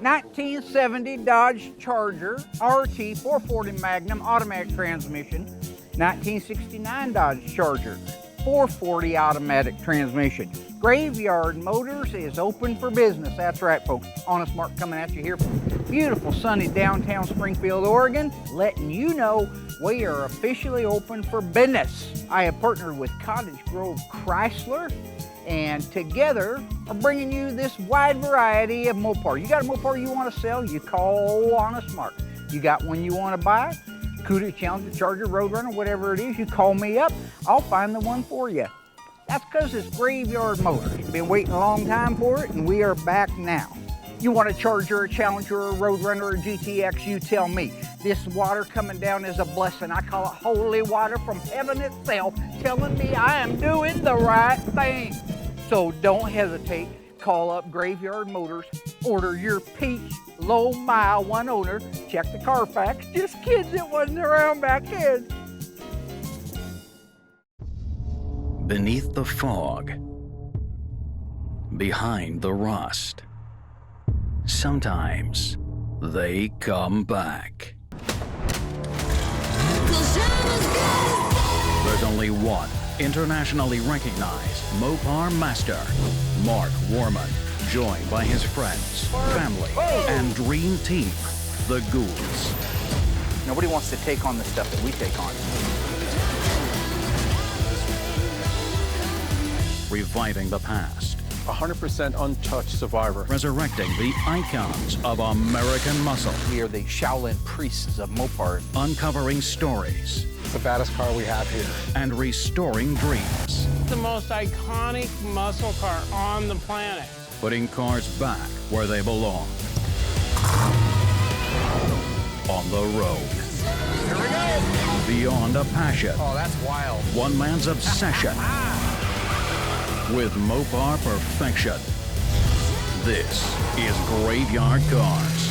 1970 Dodge Charger RT 440 Magnum automatic transmission. 1969 Dodge Charger 440 automatic transmission. Graveyard Motors is open for business. That's right, folks. Honest Mark coming at you here from beautiful sunny downtown Springfield, Oregon, letting you know we are officially open for business. I have partnered with Cottage Grove Chrysler, and together are bringing you this wide variety of Mopar. You got a Mopar you want to sell, you call Honest Mark. You got one you want to buy, Cuda, Challenger, Charger, Roadrunner, whatever it is, you call me up, I'll find the one for you. That's because it's Graveyard Motors. You've been waiting a long time for it, and we are back now. You want a Charger, a Challenger, a Roadrunner, or a GTX, you tell me. This water coming down is a blessing. I call it holy water from heaven itself, telling me I am doing the right thing. So don't hesitate. Call up Graveyard Motors, order your peach low mile one owner, check the Carfax. Just kids, it wasn't around back then. Beneath the fog, behind the rust, sometimes they come back. There's only one internationally recognized Mopar master, Mark Warman, joined by his friends, family, and dream team, the Ghouls. Nobody wants to take on the stuff that we take on. Reviving the past, 100% untouched survivor. resurrecting the icons of American muscle, We are the Shaolin priests of Mopar. uncovering stories, It's the baddest car we have here. and restoring dreams, The most iconic muscle car on the planet. putting cars back where they belong. On the road. Here we go. Beyond a passion, Oh, that's wild. one man's obsession with Mopar perfection. This is Graveyard Carz.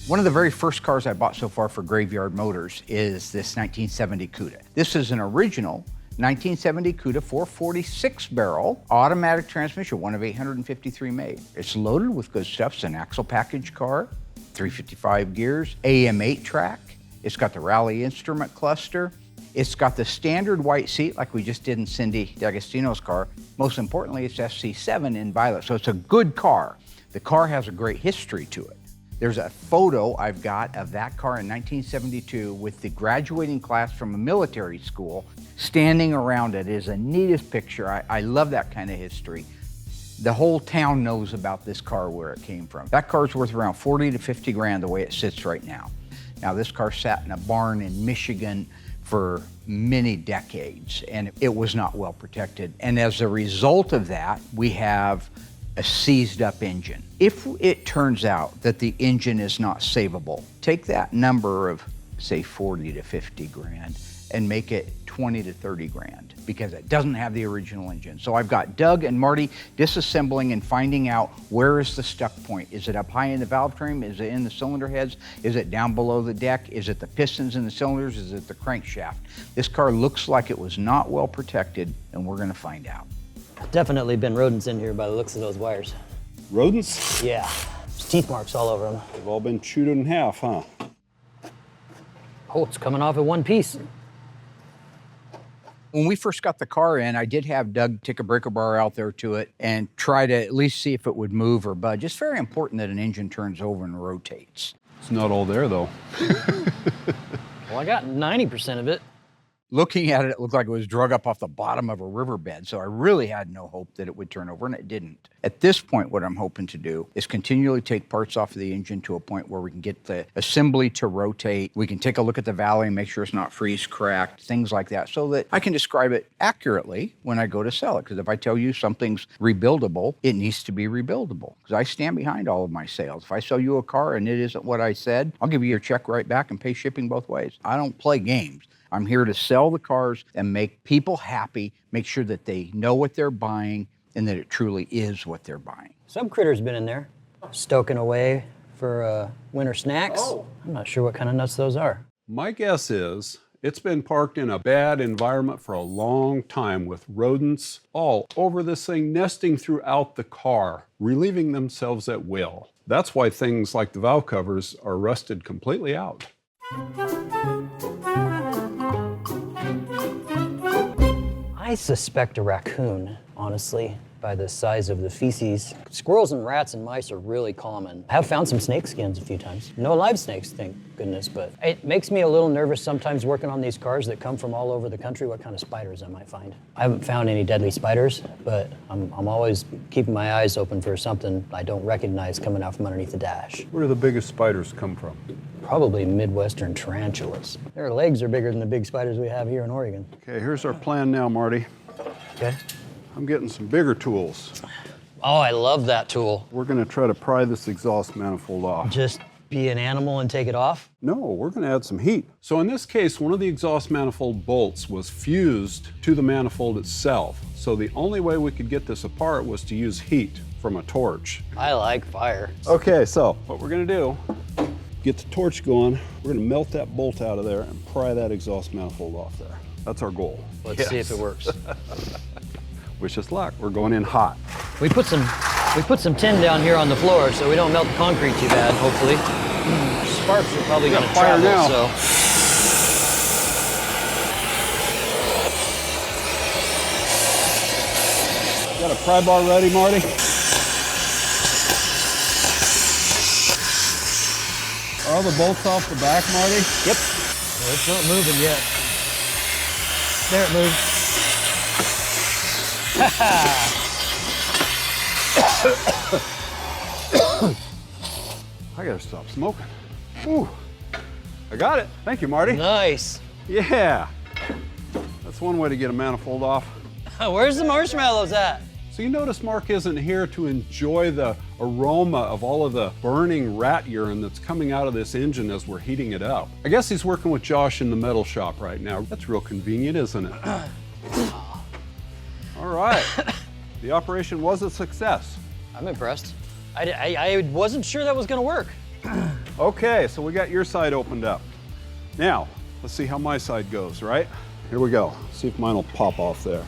One of the very first cars I bought so far for Graveyard Motors is this 1970 Cuda. This is an original 1970 Cuda 446 barrel automatic transmission, one of 853 made. It's loaded with good stuff. It's an axle package car, 355 gears, AM8 track. It's got the rally instrument cluster. It's got the standard white seat like we just did in Cindy D'Agostino's car. Most importantly, it's FC7 in violet, so it's a good car. The car has a great history to it. There's a photo I've got of that car in 1972 with the graduating class from a military school standing around it. It is the neatest picture. I love that kind of history. The whole town knows about this car, where it came from. That car's worth around 40 to 50 grand the way it sits right now. Now, this car sat in a barn in Michigan for many decades, and it was not well protected. And as a result of that, we have a seized up engine. If it turns out that the engine is not savable, take that number of, say, 40 to 50 grand and make it 20 to 30 grand because it doesn't have the original engine. So I've got Doug and Marty disassembling and finding out where is the stuck point. Is it up high in the valve train? Is it in the cylinder heads? Is it down below the deck? Is it the pistons in the cylinders? Is it the crankshaft? This car looks like it was not well protected, and we're gonna find out. Definitely been rodents in here by the looks of those wires. Rodents? Yeah, there's teeth marks all over them. They've all been chewed in half, huh? Oh, it's coming off in one piece. When we first got the car in, I did have Doug take a breaker bar out there to it and try to at least see if it would move or budge. It's very important that an engine turns over and rotates. It's not all there, though. Well, I got 90% of it. Looking at it, it looked like it was drug up off the bottom of a riverbed, so I really had no hope that it would turn over, and it didn't. At this point, what I'm hoping to do is continually take parts off of the engine to a point where we can get the assembly to rotate. We can take a look at the valley and make sure it's not freeze cracked, things like that, so that I can describe it accurately when I go to sell it. Because if I tell you something's rebuildable, it needs to be rebuildable. Because I stand behind all of my sales. If I sell you a car and it isn't what I said, I'll give you your check right back and pay shipping both ways. I don't play games. I'm here to sell the cars and make people happy, make sure that they know what they're buying and that it truly is what they're buying. Some critter's been in there, stoking away for winter snacks. Oh. I'm not sure what kind of nuts those are. My guess is It's been parked in a bad environment for a long time with rodents all over this thing, nesting throughout the car, relieving themselves at will. That's why things like the valve covers are rusted completely out. I suspect a raccoon, honestly, by the size of the feces. Squirrels and rats and mice are really common. I have found some snake skins a few times. No live snakes, thank goodness, but it makes me a little nervous sometimes working on these cars that come from all over the country, what kind of spiders I might find. I haven't found any deadly spiders, but I'm always keeping my eyes open for something I don't recognize coming out from underneath the dash. Where do the biggest spiders come from? Probably Midwestern tarantulas. Their legs are bigger than the big spiders we have here in Oregon. Okay, here's our plan now, Marty. Okay. I'm getting some bigger tools. Oh, I love that tool. We're gonna try to pry this exhaust manifold off. Just be an animal and take it off? No, we're gonna add some heat. So in this case, one of the exhaust manifold bolts was fused to the manifold itself. So the only way we could get this apart was to use heat from a torch. I like fire. Okay, so what we're gonna do, get the torch going, we're gonna melt that bolt out of there and pry that exhaust manifold off there. That's our goal. Let's see if it works. Wish us luck. We're going in hot. We put some tin down here on the floor so we don't melt the concrete too bad, hopefully. Sparks are probably gonna fire travel, now. so. Got a pry bar ready, Marty? Are all the bolts off the back, Marty? Yep. Well, it's not moving yet. There it moved. I gotta stop smoking. Ooh, I got it. Thank you, Marty. Nice. Yeah. That's one way to get a manifold off. Where's the marshmallows at? So you notice Mark isn't here to enjoy the aroma of all of the burning rat urine that's coming out of this engine as we're heating it up. I guess he's working with Josh in the metal shop right now. That's real convenient, isn't it? All right. The operation was a success. I'm impressed. I wasn't sure that was gonna work. Okay, so we got your side opened up. Now, let's see how my side goes, right? Here we go. See if mine will pop off there.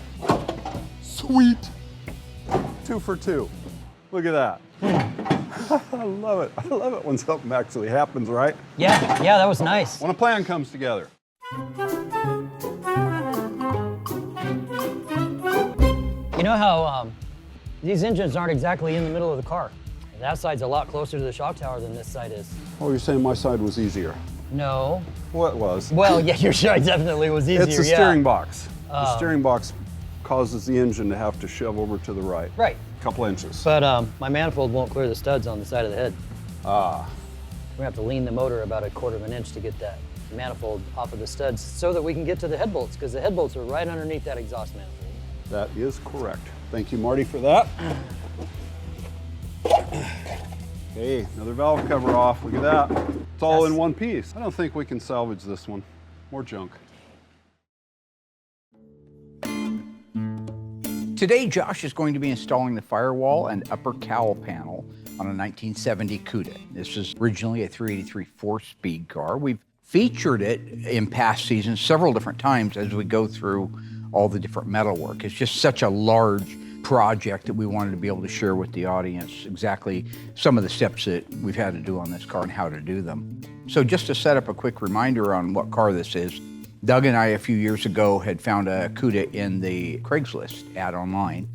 Sweet. 2 for 2. Look at that. I love it. I love it when something actually happens, right? Yeah, that was nice. When a plan comes together. You know how these engines aren't exactly in the middle of the car. That side's a lot closer to the shock tower than this side is. Oh, you're saying my side was easier? No. What was? Well, yeah, your side definitely was easier, It's the steering box. The steering box causes the engine to have to shove over to the right. Right. A couple inches. But my manifold won't clear the studs on the side of the head. Ah. We're gonna have to lean the motor about 1/4 of an inch to get that manifold off of the studs so that we can get to the head bolts, because the head bolts are right underneath that exhaust manifold. That is correct. Thank you, Marty, for that. Okay, another valve cover off. Look at that. It's all in one piece. I don't think we can salvage this one. More junk. Today, Josh is going to be installing the firewall and upper cowl panel on a 1970 Cuda. This is originally a 383 4-speed car. We've featured it in past seasons several different times as we go through all the different metalwork. It's just such a large project that we wanted to be able to share with the audience exactly some of the steps that we've had to do on this car and how to do them. So just to set up a quick reminder on what car this is, Doug and I a few years ago had found a Cuda in the Craigslist ad online,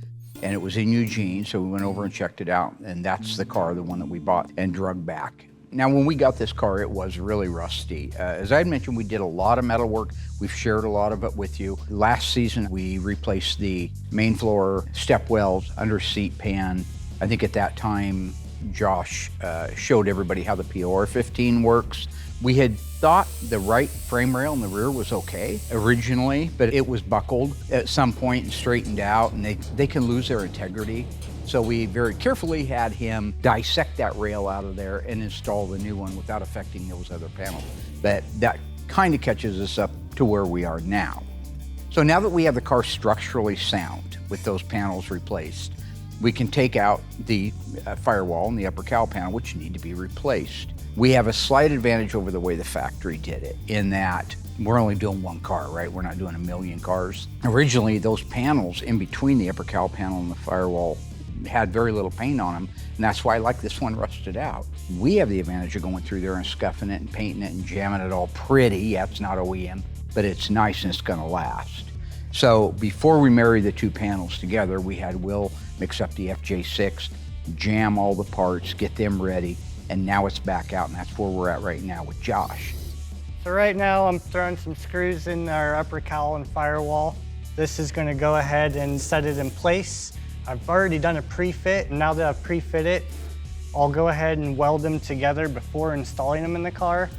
and it was in Eugene, so we went over and checked it out, and that's the car, the one that we bought and drug back. Now, when we got this car, it was really rusty. As I had mentioned, we did a lot of metal work. We've shared a lot of it with you. Last season, we replaced the main floor step wells, under seat pan. I think at that time, Josh showed everybody how the POR15 works. We had thought the right frame rail in the rear was okay originally, but it was buckled at some point and straightened out, and they can lose their integrity. So we very carefully had him dissect that rail out of there and install the new one without affecting those other panels. But that kind of catches us up to where we are now. So now that we have the car structurally sound with those panels replaced, we can take out the firewall and the upper cowl panel, which need to be replaced. We have a slight advantage over the way the factory did it, in that we're only doing one car, right? We're not doing a million cars. Originally, those panels in between the upper cowl panel and the firewall had very little paint on them, and that's why I like this one rusted out. We have the advantage of going through there and scuffing it and painting it and jamming it all pretty. Yeah, it's not OEM, but it's nice and it's gonna last. So before we married the two panels together, we had Will mix up the FJ6, jam all the parts, get them ready, and now it's back out, and that's where we're at right now with Josh. So right now I'm throwing some screws in our upper cowl and firewall. This is gonna go ahead and set it in place. I've already done a pre-fit, and now that I've pre-fit it, I'll go ahead and weld them together before installing them in the car.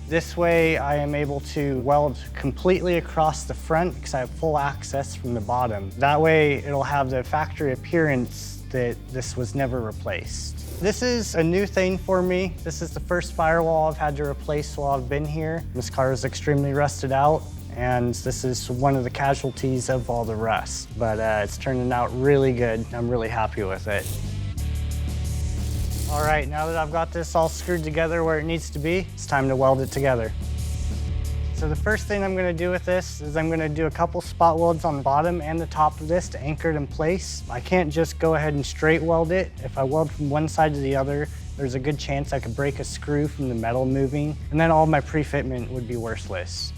This way I am able to weld completely across the front because I have full access from the bottom. That way it'll have the factory appearance that this was never replaced. This is a new thing for me. This is the first firewall I've had to replace while I've been here. This car is extremely rusted out, and this is one of the casualties of all the rust. But it's turning out really good. I'm really happy with it. All right, now that I've got this all screwed together where it needs to be, it's time to weld it together. So the first thing I'm gonna do with this is I'm gonna do a couple spot welds on the bottom and the top of this to anchor it in place. I can't just go ahead and straight weld it. If I weld from one side to the other, there's a good chance I could break a screw from the metal moving, and then all my pre-fitment would be worthless.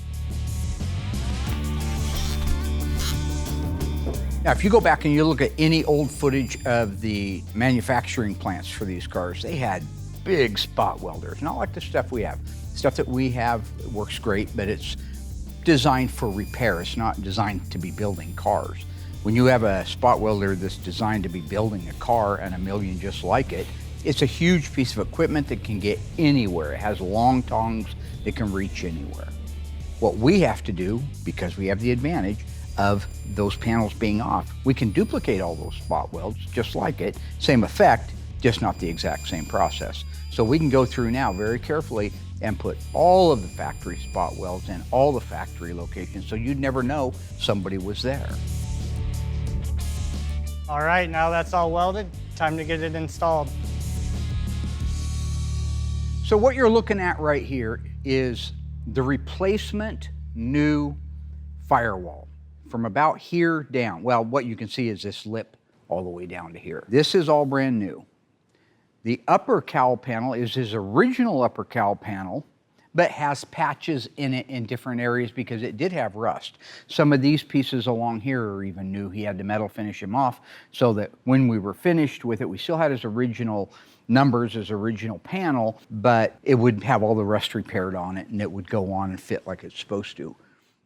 Now, if you go back and you look at any old footage of the manufacturing plants for these cars, they had big spot welders, not like the stuff we have. Stuff that we have works great, but it's designed for repair. It's not designed to be building cars. When you have a spot welder that's designed to be building a car and a million just like it, it's a huge piece of equipment that can get anywhere. It has long tongs that can reach anywhere. What we have to do, because we have the advantage of those panels being off, we can duplicate all those spot welds just like it, same effect, just not the exact same process. So we can go through now very carefully and put all of the factory spot welds in all the factory locations so you'd never know somebody was there. All right, now that's all welded, time to get it installed. So what you're looking at right here is the replacement new firewall from about here down. Well, what you can see is this lip all the way down to here. This is all brand new. The upper cowl panel is his original upper cowl panel, but has patches in it in different areas because it did have rust. Some of these pieces along here are even new. He had to metal finish them off so that when we were finished with it, we still had his original numbers, his original panel, but it would have all the rust repaired on it and it would go on and fit like it's supposed to.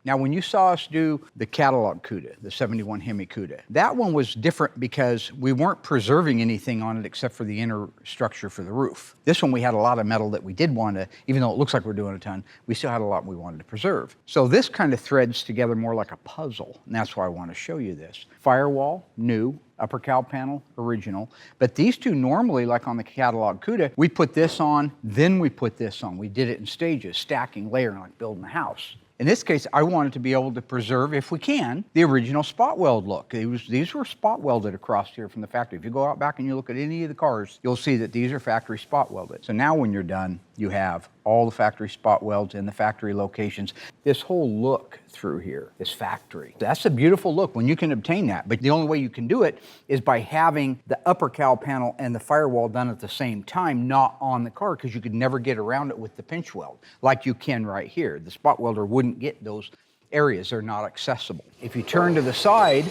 Now, when you saw us do the catalog Cuda, the 71 Hemi Cuda, that one was different because we weren't preserving anything on it except for the inner structure for the roof. This one, we had a lot of metal that we did want to, even though it looks like we're doing a ton, we still had a lot we wanted to preserve. So this kind of threads together more like a puzzle, and that's why I want to show you this. Firewall, new. Upper cowl panel, original. But these two normally, like on the catalog Cuda, we put this on, then we put this on. We did it in stages, stacking, layering, like building a house. In this case, I wanted to be able to preserve, if we can, the original spot weld look. These were spot welded across here from the factory. If you go out back and you look at any of the cars, you'll see that these are factory spot welded. So now when you're done, you have all the factory spot welds in the factory locations. This whole look through here is factory. That's a beautiful look when you can obtain that, but the only way you can do it is by having the upper cowl panel and the firewall done at the same time, not on the car, because you could never get around it with the pinch weld, like you can right here. The spot welder wouldn't get those areas. They're not accessible. If you turn to the side,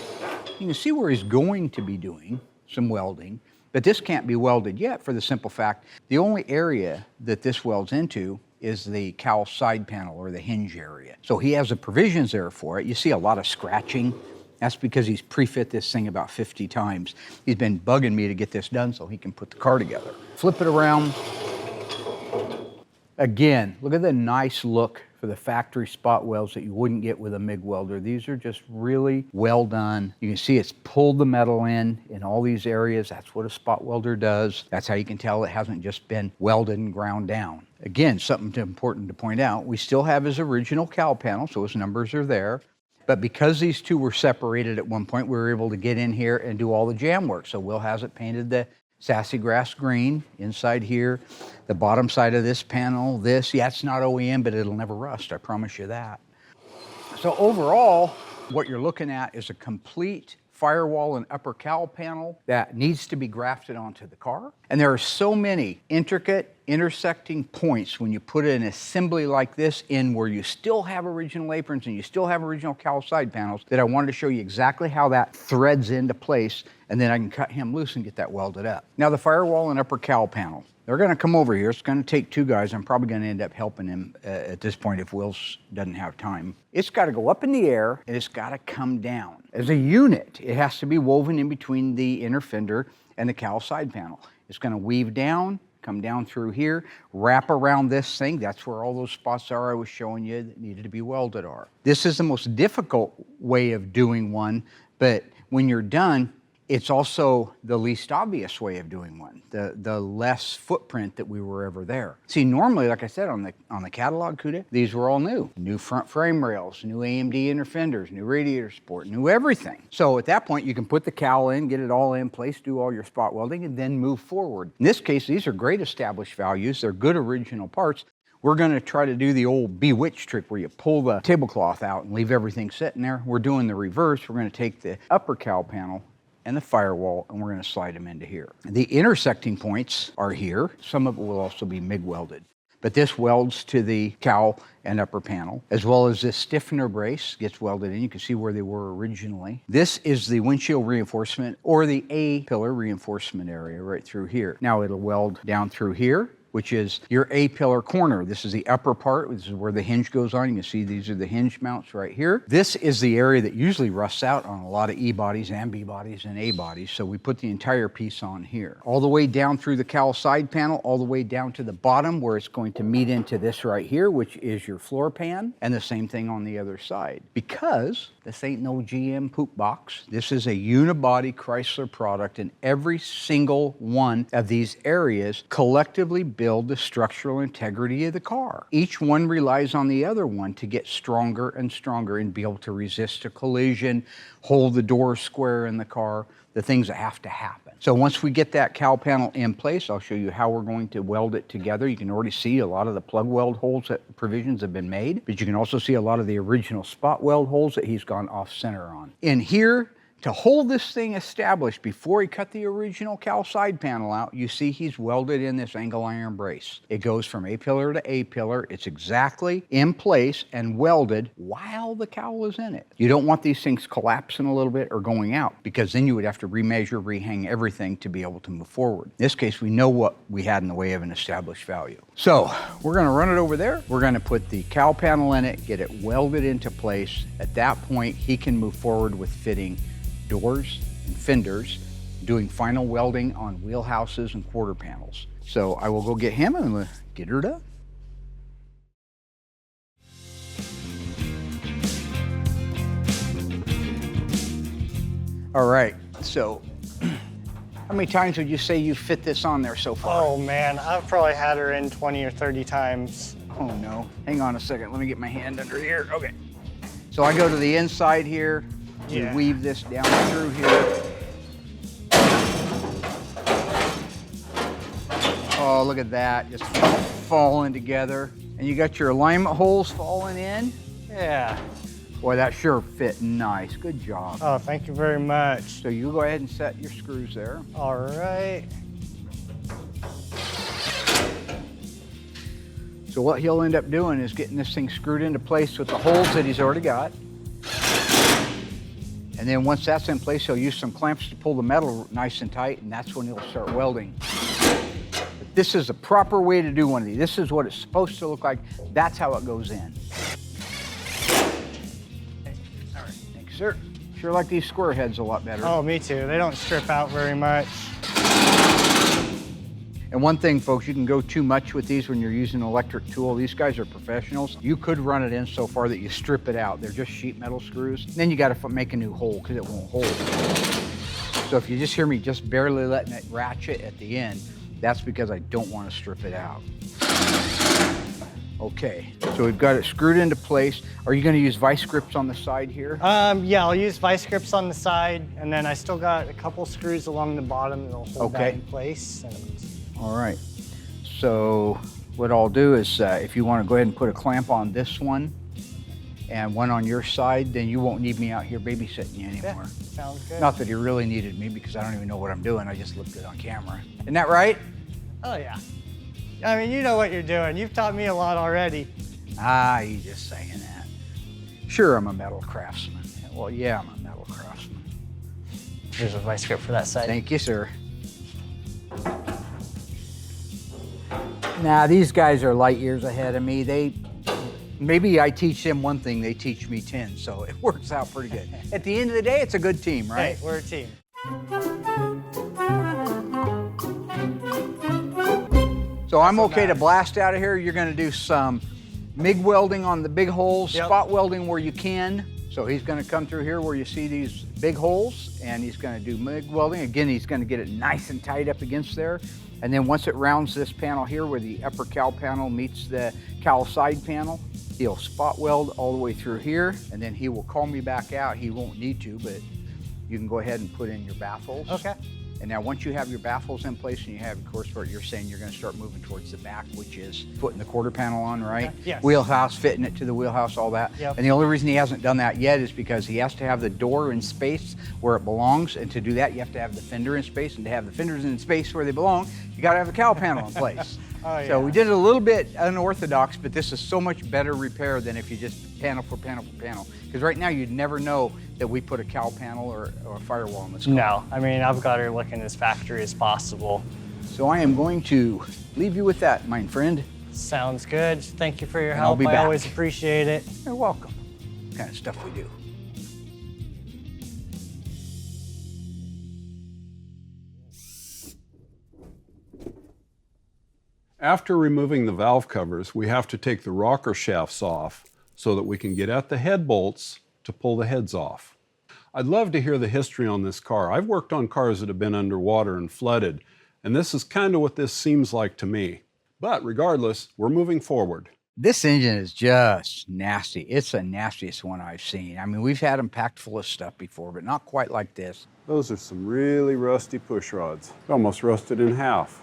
you can see where he's going to be doing some welding, but this can't be welded yet for the simple fact the only area that this welds into is the cowl side panel or the hinge area. So he has the provisions there for it. You see a lot of scratching. That's because he's pre-fit this thing about 50 times. He's been bugging me to get this done so he can put the car together. Flip it around. Again, look at the nice look for the factory spot welds that you wouldn't get with a MIG welder. These are just really well done. You can see it's pulled the metal in all these areas. That's what a spot welder does. That's how you can tell it hasn't just been welded and ground down. Again, something important to point out, we still have his original cowl panel, so his numbers are there. But because these two were separated at one point, we were able to get in here and do all the jam work. So Will has it painted the sassy grass green inside here. The bottom side of this panel, yeah, it's not OEM, but it'll never rust, I promise you that. So overall, what you're looking at is a complete firewall and upper cowl panel that needs to be grafted onto the car. And there are so many intricate intersecting points when you put an assembly like this in where you still have original aprons and you still have original cowl side panels that I wanted to show you exactly how that threads into place, and then I can cut him loose and get that welded up. Now the firewall and upper cowl panel. They're gonna come over here. It's gonna take two guys. I'm probably gonna end up helping him at this point if Wills doesn't have time. It's gotta go up in the air and it's gotta come down. As a unit, it has to be woven in between the inner fender and the cowl side panel. It's gonna weave down, come down through here, wrap around this thing. That's where all those spots are I was showing you that needed to be welded are. This is the most difficult way of doing one, but when you're done, it's also the least obvious way of doing one, the less footprint that we were ever there. See, normally, like I said, on the catalog Cuda, these were all new. New front frame rails, new AMD inner fenders, new radiator support, new everything. So at that point, you can put the cowl in, get it all in place, do all your spot welding, and then move forward. In this case, these are great established values. They're good original parts. We're gonna try to do the old bewitch trick where you pull the tablecloth out and leave everything sitting there. We're doing the reverse. We're gonna take the upper cowl panel and the firewall, and we're gonna slide them into here. The intersecting points are here. Some of it will also be MIG welded. But this welds to the cowl and upper panel, as well as this stiffener brace gets welded in. You can see where they were originally. This is the windshield reinforcement or the A-pillar reinforcement area right through here. Now it'll weld down through here, which is your A-pillar corner. This is the upper part. This is where the hinge goes on. You can see these are the hinge mounts right here. This is the area that usually rusts out on a lot of E-bodies and B-bodies and A-bodies, so we put the entire piece on here. All the way down through the cowl side panel, all the way down to the bottom where it's going to meet into this right here, which is your floor pan, and the same thing on the other side. Because this ain't no GM poop box. This is a unibody Chrysler product, and every single one of these areas collectively build the structural integrity of the car. Each one relies on the other one to get stronger and stronger and be able to resist a collision, hold the door square in the car, the things that have to happen. So once we get that cowl panel in place, I'll show you how we're going to weld it together. You can already see a lot of the plug weld holes that provisions have been made, but you can also see a lot of the original spot weld holes that he's gone off center on. In here, to hold this thing established before he cut the original cowl side panel out, you see he's welded in this angle iron brace. It goes from A-pillar to A-pillar. It's exactly in place and welded while the cowl is in it. You don't want these things collapsing a little bit or going out, because then you would have to remeasure, rehang everything to be able to move forward. In this case, we know what we had in the way of an established value. So we're gonna run it over there. We're gonna put the cowl panel in it, get it welded into place. At that point, he can move forward with fitting doors and fenders, doing final welding on wheelhouses and quarter panels. So I will go get him and we'll get her done. All right, so how many times would you say you fit this on there so far? Oh man, I've probably had her in 20 or 30 times. Oh no, hang on a second, let me get my hand under here. Okay, so I go to the inside here, we weave this down through here. Oh, look at that, just falling together. And you got your alignment holes falling in? Yeah. Boy, that sure fit nice, good job. Oh, thank you very much. So you go ahead and set your screws there. All right. So what he'll end up doing is getting this thing screwed into place with the holes that he's already got. And then once that's in place, he'll use some clamps to pull the metal nice and tight, and that's when he'll start welding. But this is the proper way to do one of these. This is what it's supposed to look like. That's how it goes in. All right, thank you, sir. Sure like these square heads a lot better. Oh, me too. They don't strip out very much. And one thing, folks, you can go too much with these when you're using an electric tool. These guys are professionals. You could run it in so far that you strip it out. They're just sheet metal screws. Then you got to make a new hole because it won't hold. So if you just hear me just barely letting it ratchet at the end, that's because I don't want to strip it out. Okay, so we've got it screwed into place. Are you going to use vice grips on the side here? Yeah, I'll use vice grips on the side, and then I still got a couple screws along the bottom that'll hold that in place. All right, so what I'll do is if you want to go ahead and put a clamp on this one, and one on your side, then you won't need me out here babysitting you anymore. Yeah, sounds good. Not that he really needed me because I don't even know what I'm doing. I just look good on camera. Isn't that right? Oh yeah. I mean, you know what you're doing. You've taught me a lot already. Ah, you just saying that. Sure, I'm a metal craftsman. Well, yeah, I'm a metal craftsman. Here's a vice grip for that side. Thank you, sir. Now, these guys are light years ahead of me. Maybe I teach them one thing, they teach me 10, so it works out pretty good. At the end of the day, it's a good team, right? Hey, we're a team. So I'm okay to blast out of here. You're gonna do some MIG welding on the big holes, spot welding where you can. So he's gonna come through here where you see these big holes, and he's gonna do MIG welding. Again, he's gonna get it nice and tight up against there. And then once it rounds this panel here where the upper cowl panel meets the cowl side panel, he'll spot weld all the way through here, and then he will call me back out. He won't need to, but you can go ahead and put in your baffles. Okay. And now once you have your baffles in place and you have, of course, what you're saying, you're gonna start moving towards the back, which is putting the quarter panel on, right? Okay. Yes. Wheelhouse, fitting it to the wheelhouse, all that. Yep. And the only reason he hasn't done that yet is because he has to have the door in space where it belongs. And to do that, you have to have the fender in space. And to have the fenders in space where they belong, you gotta have a cowl panel in place. Oh, yeah. So we did it a little bit unorthodox, but this is so much better repair than if you just panel for panel for panel. Because right now you'd never know that we put a cowl panel or a firewall on this car. No, I mean, I've got her looking as factory as possible. So I am going to leave you with that, my friend. Sounds good. Thank you for your And I'll help. be I back. always appreciate it. You're welcome. Kind of stuff we do. After removing the valve covers, we have to take the rocker shafts off so that we can get at the head bolts to pull the heads off. I'd love to hear the history on this car. I've worked on cars that have been underwater and flooded, and this is kind of what this seems like to me. But regardless, we're moving forward. This engine is just nasty. It's the nastiest one I've seen. I mean, we've had them packed full of stuff before, but not quite like this. Those are some really rusty push rods. They're almost rusted in half.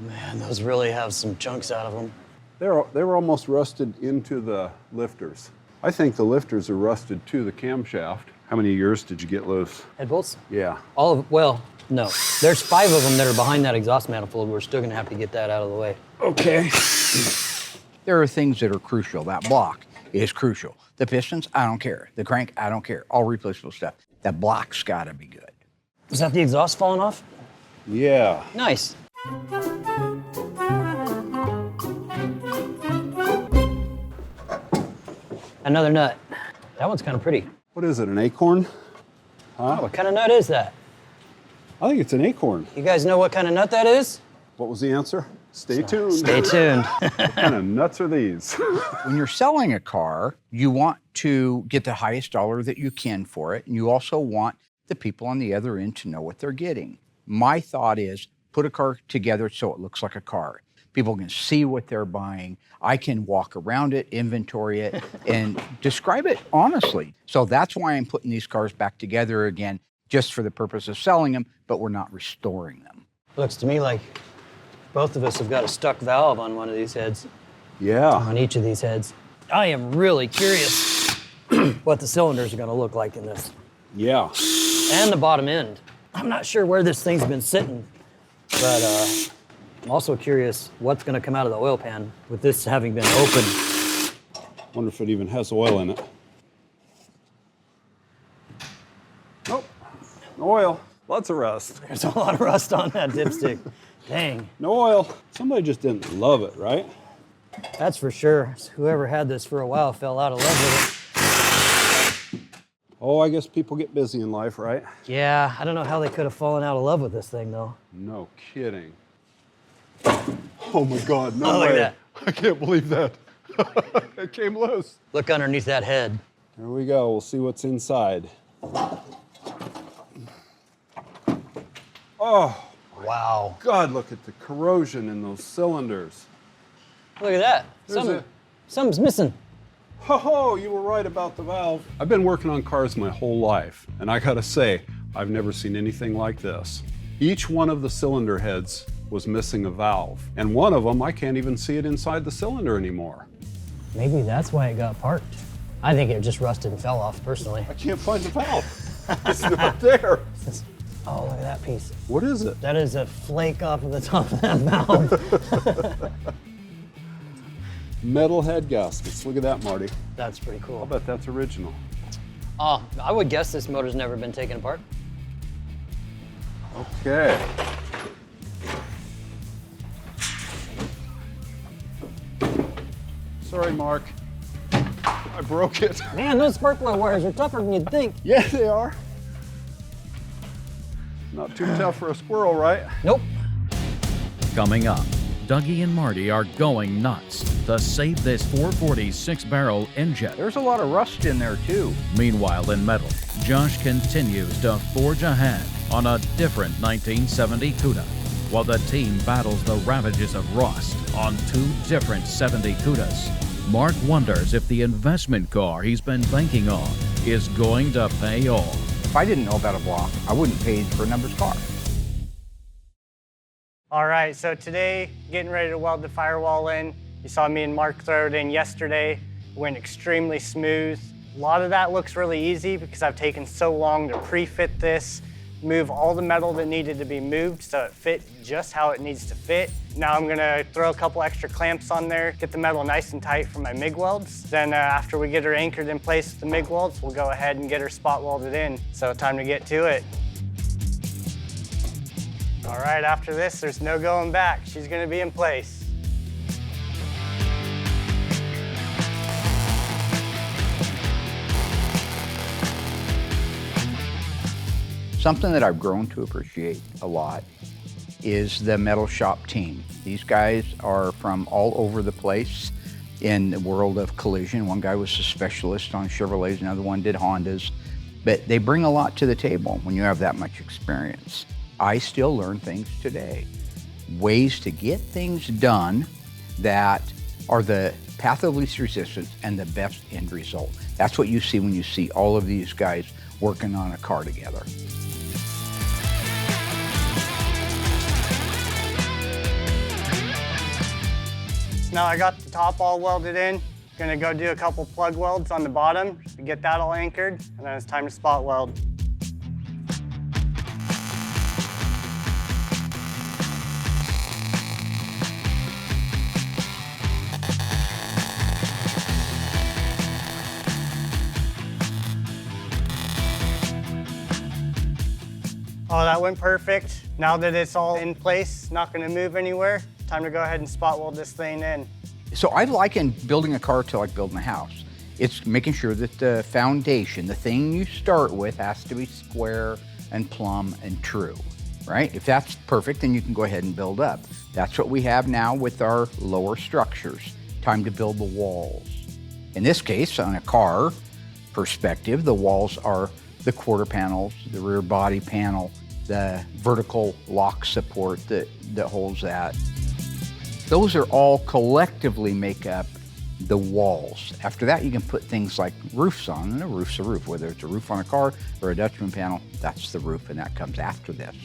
Man, those really have some chunks out of them. They were almost rusted into the lifters. I think the lifters are rusted to the camshaft. How many years did you get loose? Head bolts? Yeah. All of, well, no. There's 5 of them that are behind that exhaust manifold. We're still gonna have to get that out of the way. Okay. There are things that are crucial. That block is crucial. The pistons, I don't care. The crank, I don't care. All replaceable stuff. That block's gotta be good. Is that the exhaust falling off? Yeah. Nice. Another nut. That one's kind of pretty. What is it, an acorn? Oh, what kind of nut is that? I think it's an acorn. You guys know what kind of nut that is? What was the answer? Stay tuned. Stay tuned. What kind of nuts are these? When you're selling a car, you want to get the highest dollar that you can for it, and you also want the people on the other end to know what they're getting. My thought is put a car together so it looks like a car. People can see what they're buying. I can walk around it, inventory it, and describe it honestly. So that's why I'm putting these cars back together again, just for the purpose of selling them, but we're not restoring them. Looks to me like both of us have got a stuck valve on one of these heads, Yeah. on each of these heads. I am really curious what the cylinders are gonna look like in this. Yeah. And the bottom end. I'm not sure where this thing's been sitting, but I'm also curious what's gonna come out of the oil pan with this having been opened. Wonder if it even has oil in it. Nope. No oil. Lots of rust. There's a lot of rust on that dipstick. Dang, No oil. Somebody just didn't love it, right? that's for sure. Whoever had this for a while fell out of love with it. Oh, I guess people get busy in life, right? Yeah, I don't know how they could have fallen out of love with this thing though. No kidding. Oh my God, no Oh, look way. at I can't believe that. It came loose. Look underneath that head. There we go. We'll see what's inside. Oh, Wow. God, look at the corrosion in those cylinders. Look at that. There's Something's missing. Ho, you were right about the valve. I've been working on cars my whole life, and I gotta say, I've never seen anything like this. Each one of the cylinder heads was missing a valve, and one of them, I can't even see it inside the cylinder anymore. Maybe that's why it got parked. I think it just rusted and fell off, personally. I can't find the valve. It's not there. Oh, look at that piece. What is it? That is a flake off of the top of that valve. Metal head gaskets. Look at that, Marty. That's pretty cool. I'll bet that's original. Oh, I would guess this motor's never been taken apart. Okay. Sorry, Mark. I broke it. Man, those spark plug wires are tougher than you'd think. Yeah, they are. Not too tough for a squirrel, right? Nope. Coming up, Dougie and Marty are going nuts to save this 440 6-barrel engine. There's a lot of rust in there too. Meanwhile, in metal, Josh continues to forge ahead on a different 1970 Cuda, while the team battles the ravages of rust on 2 different 70 Cudas. Mark wonders if the investment car he's been banking on is going to pay off. If I didn't know about a block, I wouldn't pay for a numbers car. All right, so today, getting ready to weld the firewall in. You saw me and Mark throw it in yesterday. It went extremely smooth. A lot of that looks really easy because I've taken so long to pre-fit this, move all the metal that needed to be moved so it fit just how it needs to fit. Now I'm gonna throw a couple extra clamps on there, get the metal nice and tight for my MIG welds. Then after we get her anchored in place with the MIG welds, we'll go ahead and get her spot welded in. So time to get to it. All right, after this, there's no going back. She's gonna be in place. Something that I've grown to appreciate a lot is the metal shop team. These guys are from all over the place in the world of collision. One guy was a specialist on Chevrolets, another one did Hondas, but they bring a lot to the table when you have that much experience. I still learn things today, ways to get things done that are the path of least resistance and the best end result. That's what you see when you see all of these guys working on a car together. Now I got the top all welded in. Gonna go do a couple plug welds on the bottom to get that all anchored, and then it's time to spot weld. Oh, that went perfect. Now that it's all in place, not gonna move anywhere, time to go ahead and spot weld this thing in. So I liken building a car to like building a house. It's making sure that the foundation, the thing you start with, has to be square and plumb and true, right? If that's perfect, then you can go ahead and build up. That's what we have now with our lower structures. Time to build the walls. In this case, on a car perspective, the walls are the quarter panels, the rear body panel, the vertical lock support that holds that. Those are all collectively make up the walls. After that, you can put things like roofs on, and a roof's a roof. Whether it's a roof on a car or a Dutchman panel, that's the roof, and that comes after this.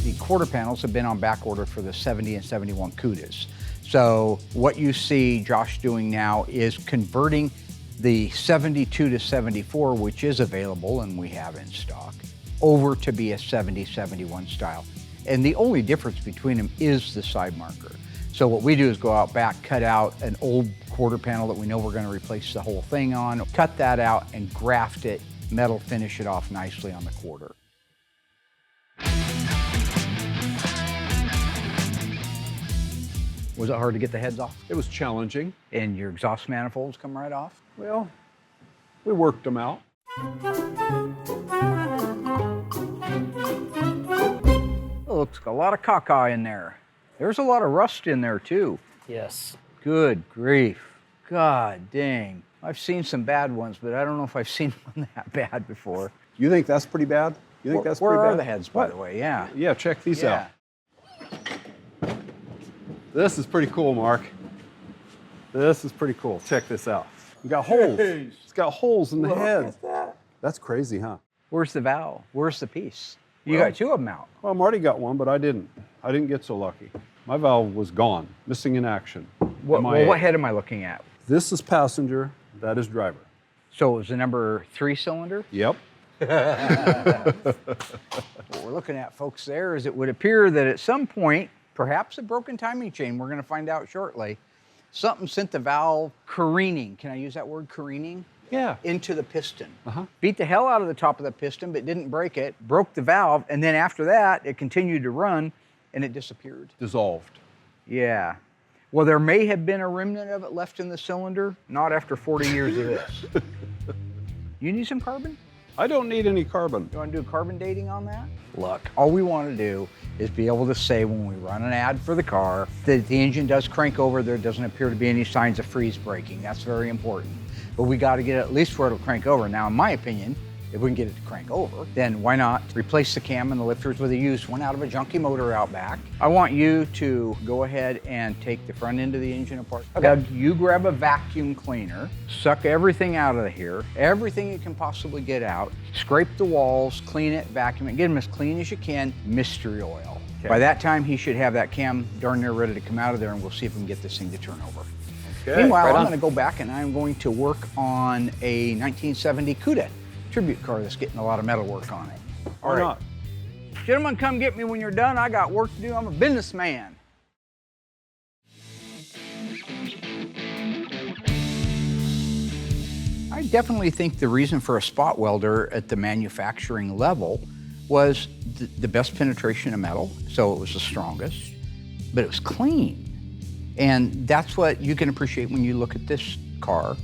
The quarter panels have been on back order for the 70 and 71 Cudas. So what you see Josh doing now is converting the 72 to 74, which is available and we have in stock, over to be a 70-71 style. And the only difference between them is the side marker. So what we do is go out back, cut out an old quarter panel that we know we're going to replace the whole thing on, cut that out and graft it, metal finish it off nicely on the quarter. Was it hard to get the heads off? It was challenging. And your exhaust manifolds come right off? Well, we worked them out. Oh, looks like a lot of caca in there. There's a lot of rust in there too. Yes. Good grief. God dang. I've seen some bad ones, but I don't know if I've seen one that bad before. You think that's pretty bad? You think that's pretty bad? Where are the heads, by the way? Yeah. Yeah, check these out. This is pretty cool, Mark. This is pretty cool. Check this out. We got holes. It's got holes in the head. That's crazy, huh? Where's the valve? Where's the piece? You got two of them out. Well, Marty got one, but I didn't. I didn't get so lucky. My valve was gone, missing in action. Well, MIA. what head am I looking at? This is passenger, that is driver. So it was the number 3 cylinder? Yep. What we're looking at, folks, there is it would appear that at some point, perhaps a broken timing chain, we're going to find out shortly, something sent the valve careening. Can I use that word, careening? Yeah. Into the piston. Beat the hell out of the top of the piston, but didn't break it, broke the valve, and then after that, it continued to run, and it disappeared. Dissolved. Yeah. Well, there may have been a remnant of it left in the cylinder, not after 40 years of this. You need some carbon? I don't need any carbon. You want to do carbon dating on that? Look, all we want to do is be able to say when we run an ad for the car that the engine does crank over, there doesn't appear to be any signs of freeze braking. That's very important. But we got to get it at least where it'll crank over. Now, in my opinion, if we can get it to crank over, then why not replace the cam and the lifters with a used one out of a junky motor out back. I want you to go ahead and take the front end of the engine apart. Okay. Doug, you grab a vacuum cleaner, suck everything out of here, everything you can possibly get out, scrape the walls, clean it, vacuum it, get them as clean as you can, mystery oil. Okay. By that time, he should have that cam darn near ready to come out of there, and we'll see if we can get this thing to turn over. Okay. Meanwhile, right I'm on. going to go back and I'm going to work on a 1970 Cuda tribute car that's getting a lot of metal work on it. All Or right. not. Gentlemen, come get me when you're done. I got work to do. I'm a businessman. I definitely think the reason for a spot welder at the manufacturing level was the best penetration of metal, so it was the strongest, but it was clean. And that's what you can appreciate when you look at this car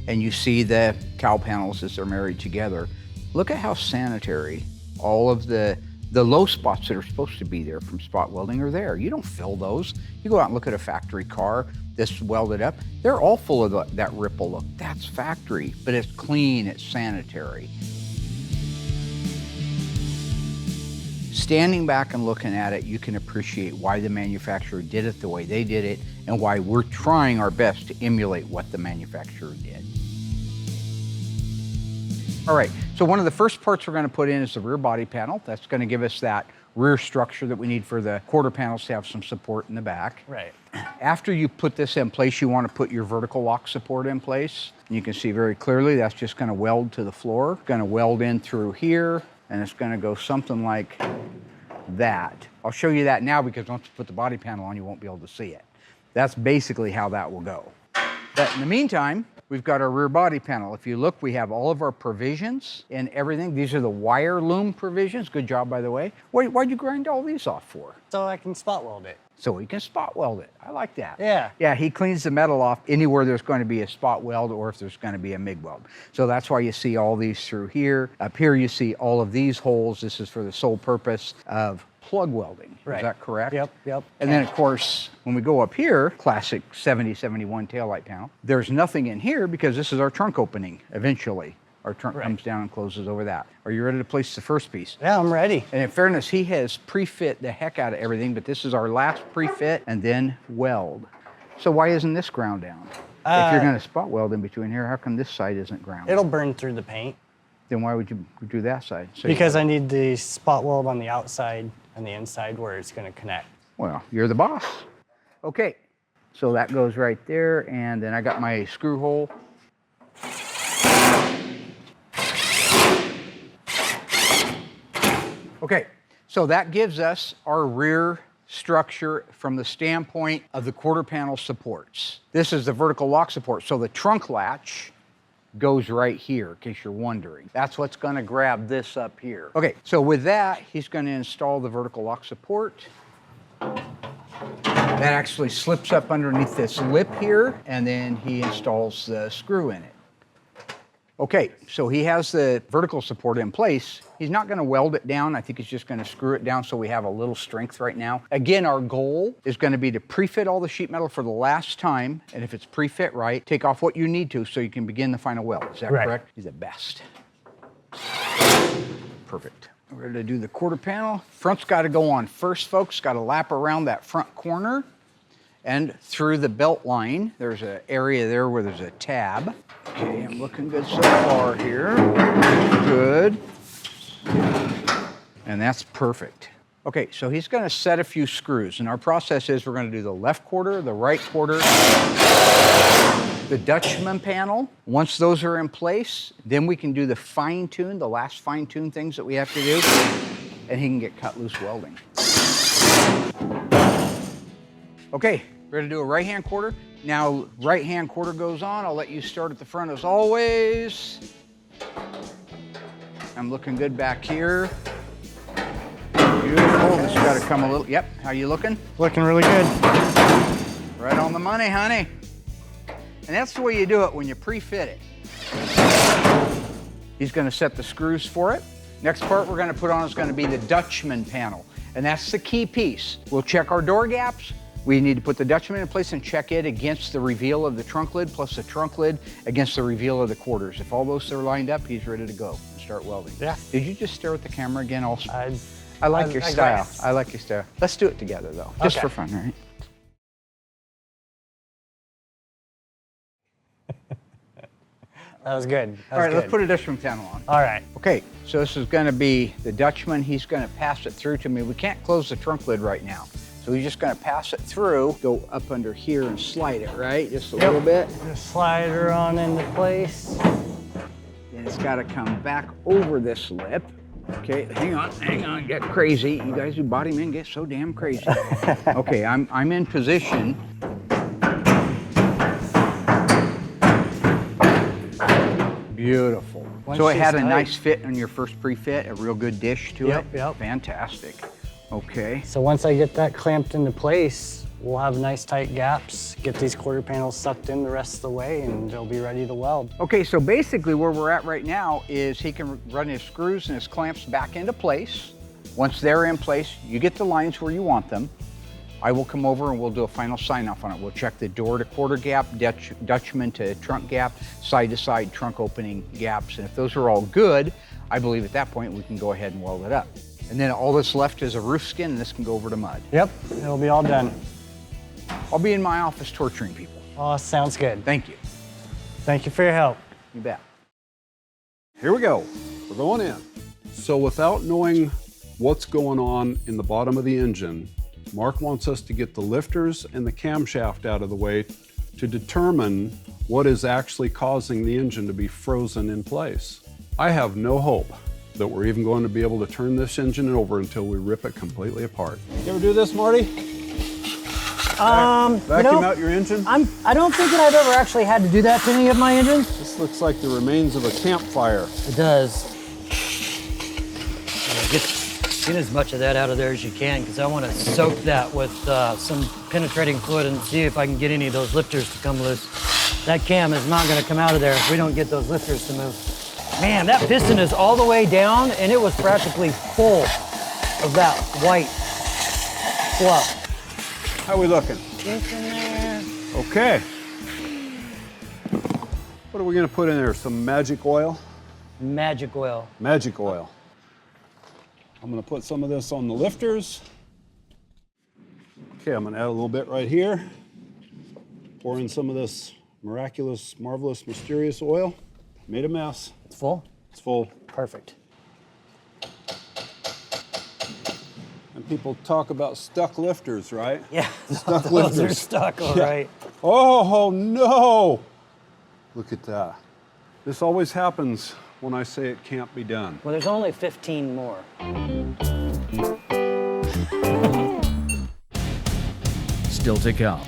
and you see the cowl panels as they're married together. Look at how sanitary all of the low spots that are supposed to be there from spot welding are there. You don't fill those. You go out and look at a factory car that's welded up, they're all full of that ripple look. That's factory, but it's clean, it's sanitary. Standing back and looking at it, you can appreciate why the manufacturer did it the way they did it and why we're trying our best to emulate what the manufacturer did. All right, so one of the first parts we're going to put in is the rear body panel. That's going to give us that rear structure that we need for the quarter panels to have some support in the back. Right. After you put this in place, you want to put your vertical lock support in place. And you can see very clearly that's just going to weld to the floor. Going to weld in through here, and it's going to go something like that. I'll show you that now because once you put the body panel on, you won't be able to see it. That's basically how that will go. But in the meantime, we've got our rear body panel. If you look, we have all of our provisions and everything. These are the wire loom provisions. Good job, by the way. Why'd you grind all these off for? So I can spot weld it. So we can spot weld it. I like that. Yeah. Yeah, he cleans the metal off anywhere there's going to be a spot weld or if there's going to be a MIG weld. So that's why you see all these through here. Up here you see all of these holes. This is for the sole purpose of plug welding. Right. Is that correct? Yep. And then of course, when we go up here, classic 7071 taillight panel, there's nothing in here because this is our trunk opening eventually. Our trunk comes down and closes over that. Are you ready to place the first piece? Yeah, I'm ready. And in fairness, he has pre-fit the heck out of everything, but this is our last pre-fit and then weld. So why isn't this ground down? If you're gonna spot weld in between here, how come this side isn't ground? It'll burn through the paint. Then why would you do that side? So Because I need the spot weld on the outside and the inside where it's gonna connect. Well, you're the boss. Okay, so that goes right there, and then I got my screw hole. Okay, so that gives us our rear structure from the standpoint of the quarter panel supports. This is the vertical lock support, so the trunk latch goes right here, in case you're wondering. That's what's gonna grab this up here. Okay, so with that, he's gonna install the vertical lock support. That actually slips up underneath this lip here, and then he installs the screw in it. Okay, so he has the vertical support in place. He's not gonna weld it down. I think he's just gonna screw it down so we have a little strength right now. Again, our goal is gonna be to pre-fit all the sheet metal for the last time, and if it's pre-fit right, take off what you need to so you can begin the final weld. Is that correct? He's the best. Perfect. We're ready to do the quarter panel. Front's gotta go on first, folks. Gotta lap around that front corner and through the belt line. There's an area there where there's a tab. Okay, I'm looking good so far here. Good. And that's perfect. Okay, so he's gonna set a few screws, and our process is we're gonna do the left quarter, the right quarter, the Dutchman panel. Once those are in place, then we can do the fine tune, the last fine tune things that we have to do, and he can get cut loose welding. Okay, we're gonna do a right-hand quarter. Now, right-hand quarter goes on. I'll let you start at the front as always. I'm looking good back here. Beautiful, this has gotta come a little, yep, how you looking? Looking really good. Right on the money, honey. And that's the way you do it when you pre-fit it. He's gonna set the screws for it. Next part we're gonna put on is gonna be the Dutchman panel, and that's the key piece. We'll check our door gaps. We need to put the Dutchman in place and check it against the reveal of the trunk lid, plus the trunk lid against the reveal of the quarters. If all those are lined up, he's ready to go and start welding. Yeah. Did you just stare at the camera again also? I like your style. guess. I like your style. Let's do it together though, just Okay. for fun, right? That was good. All right, let's put a Dutchman panel on. All right. Okay, so this is gonna be the Dutchman. He's gonna pass it through to me. We can't close the trunk lid right now. So he's just gonna pass it through, go up under here and slide it, right? Just a little bit. Just slide her on into place. Then it's gotta come back over this lip. Okay, hang on, get crazy. You guys who body men get so damn crazy. Okay, I'm in position. Beautiful. So it had a nice fit on your first pre-fit, a real good dish to it? Yep. Fantastic. Okay. So once I get that clamped into place, we'll have nice tight gaps, get these quarter panels sucked in the rest of the way, and they'll be ready to weld. Okay, so basically where we're at right now is he can run his screws and his clamps back into place. Once they're in place, you get the lines where you want them. I will come over and we'll do a final sign off on it. We'll check the door to quarter gap, Dutchman to trunk gap, side to side trunk opening gaps. And if those are all good, I believe at that point we can go ahead and weld it up. And then all that's left is a roof skin and this can go over to mud. Yep, it'll be all done. I'll be in my office torturing people. Oh, sounds good. Thank you. Thank you for your help. You bet. Here we go. We're going in. So without knowing what's going on in the bottom of the engine, Mark wants us to get the lifters and the camshaft out of the way to determine what is actually causing the engine to be frozen in place. I have no hope that we're even going to be able to turn this engine over until we rip it completely apart. You ever do this, Marty? Vacuum out your engine? I don't think that I've ever actually had to do that to any of my engines. This looks like the remains of a campfire. It does. Get as much of that out of there as you can, because I want to soak that with some penetrating fluid and see if I can get any of those lifters to come loose. That cam is not going to come out of there if we don't get those lifters to move. Man, that piston is all the way down, and it was practically full of that white fluff. How we looking? It's in there. Okay. What are we going to put in there? Some magic oil? Magic oil. Magic oil. I'm going to put some of this on the lifters. Okay, I'm going to add a little bit right here. Pour in some of this miraculous, marvelous, mysterious oil. Made a mess. It's full? It's full. Perfect. And people talk about stuck lifters, right? Yeah, Stuck those lifters. are stuck, all Yeah. right. Oh, no! Look at that. This always happens when I say it can't be done. Well, there's only 15 more. Still to come.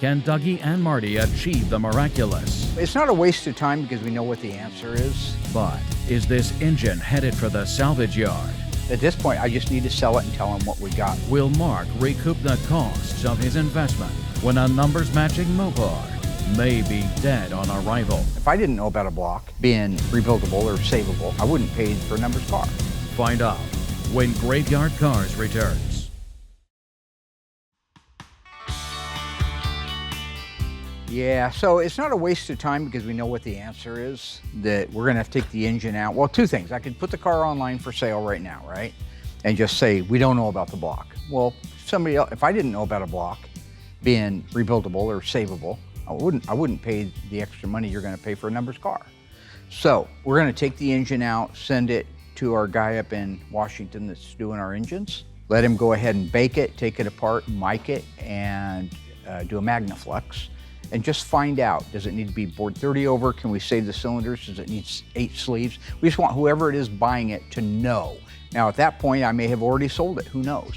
Can Dougie and Marty achieve the miraculous? It's not a waste of time because we know what the answer is. But is this engine headed for the salvage yard? At this point, I just need to sell it and tell him what we got. Will Mark recoup the costs of his investment when a numbers matching Mopar may be dead on arrival? If I didn't know about a block being rebuildable or savable, I wouldn't pay for a numbers car. Find out when Graveyard Carz returns. Yeah, so it's not a waste of time because we know what the answer is, that we're gonna have to take the engine out. Well, two things. I could put the car online for sale right now, right? And just say, we don't know about the block. Well, somebody else, if I didn't know about a block being rebuildable or savable, I wouldn't pay the extra money you're gonna pay for a numbers car. So we're gonna take the engine out, send it to our guy up in Washington that's doing our engines, Let him go ahead and bake it, take it apart, mic it, and do a Magnaflux. And just find out, does it need to be bored 30 over? Can we save the cylinders? Does it need 8 sleeves? We just want whoever it is buying it to know. Now at that point, I may have already sold it, who knows?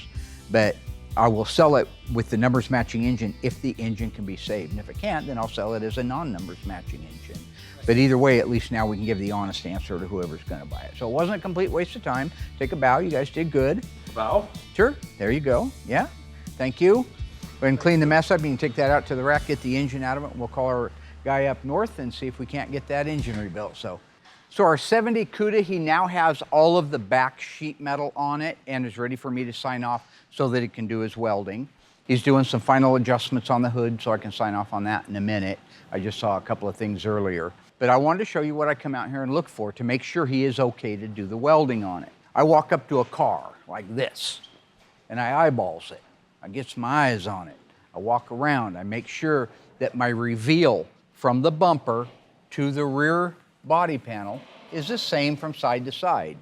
But I will sell it with the numbers matching engine if the engine can be saved. And if it can't, then I'll sell it as a non-numbers matching engine. But either way, at least now we can give the honest answer to whoever's gonna buy it. So it wasn't a complete waste of time. Take a bow, you guys did good. Bow? Sure, there you go, yeah. Thank you. Go ahead and clean the mess up. You can take that out to the rack, get the engine out of it. We'll call our guy up north and see if we can't get that engine rebuilt. So our 70 Cuda, he now has all of the back sheet metal on it and is ready for me to sign off so that he can do his welding. He's doing some final adjustments on the hood, so I can sign off on that in a minute. I just saw a couple of things earlier. But I wanted to show you what I come out here and look for to make sure he is okay to do the welding on it. I walk up to a car like this, and I eyeballs it. I get my eyes on it. I walk around. I make sure that my reveal from the bumper to the rear body panel is the same from side to side.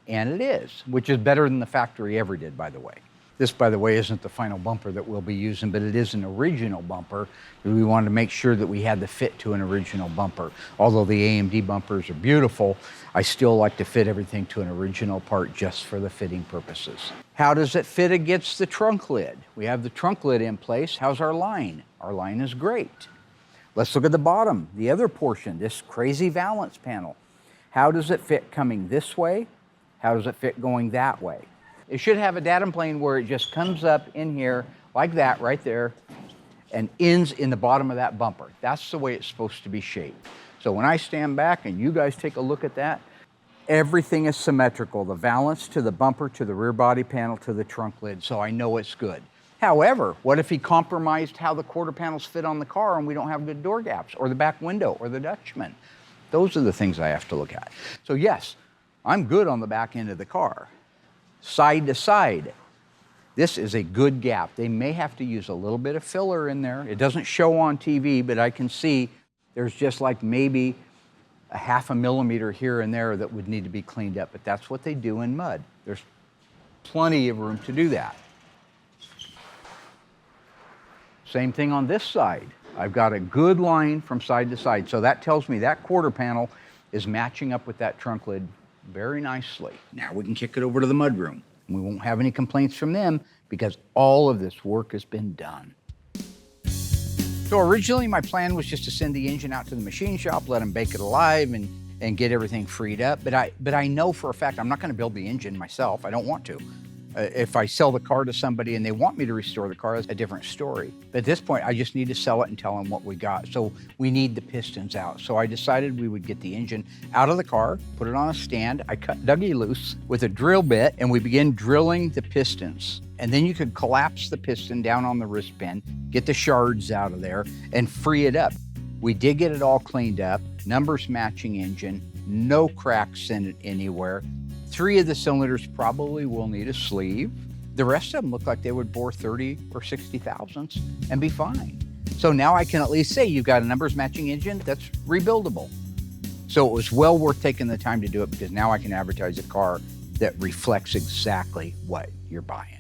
And it is, which is better than the factory ever did, by the way. This, by the way, isn't the final bumper that we'll be using, but it is an original bumper. We wanted to make sure that we had the fit to an original bumper. Although the AMD bumpers are beautiful, I still like to fit everything to an original part just for the fitting purposes. How does it fit against the trunk lid? We have the trunk lid in place. How's our line? Our line is great. Let's look at the bottom, the other portion, this crazy valance panel. How does it fit coming this way? How does it fit going that way? It should have a datum plane where it just comes up in here like that right there and ends in the bottom of that bumper. That's the way it's supposed to be shaped. So when I stand back and you guys take a look at that, everything is symmetrical. The valance to the bumper, to the rear body panel, to the trunk lid, so I know it's good. However, what if he compromised how the quarter panels fit on the car and we don't have good door gaps, or the back window, or the Dutchman? Those are the things I have to look at. So yes, I'm good on the back end of the car. Side to side, this is a good gap. They may have to use a little bit of filler in there. It doesn't show on TV, but I can see there's just like maybe a 0.5 millimeter here and there that would need to be cleaned up, but that's what they do in mud. There's plenty of room to do that. Same thing on this side. I've got a good line from side to side, so that tells me that quarter panel is matching up with that trunk lid very nicely. Now we can kick it over to the mudroom. We won't have any complaints from them because all of this work has been done. So originally my plan was just to send the engine out to the machine shop, let them bake it alive and get everything freed up. But I know for a fact I'm not gonna build the engine myself. I don't want to. If I sell the car to somebody and they want me to restore the car, that's a different story. But at this point, I just need to sell it and tell them what we got. So we need the pistons out. So I decided we would get the engine out of the car, put it on a stand. I cut Dougie loose with a drill bit and we began drilling the pistons. And then you could collapse the piston down on the wrist pin, get the shards out of there and free it up. We did get it all cleaned up, numbers matching engine, no cracks in it anywhere. 3 of the cylinders probably will need a sleeve. The rest of them look like they would bore 30 or 60 thousandths and be fine. So now I can at least say you've got a numbers matching engine that's rebuildable. So it was well worth taking the time to do it because now I can advertise a car that reflects exactly what you're buying.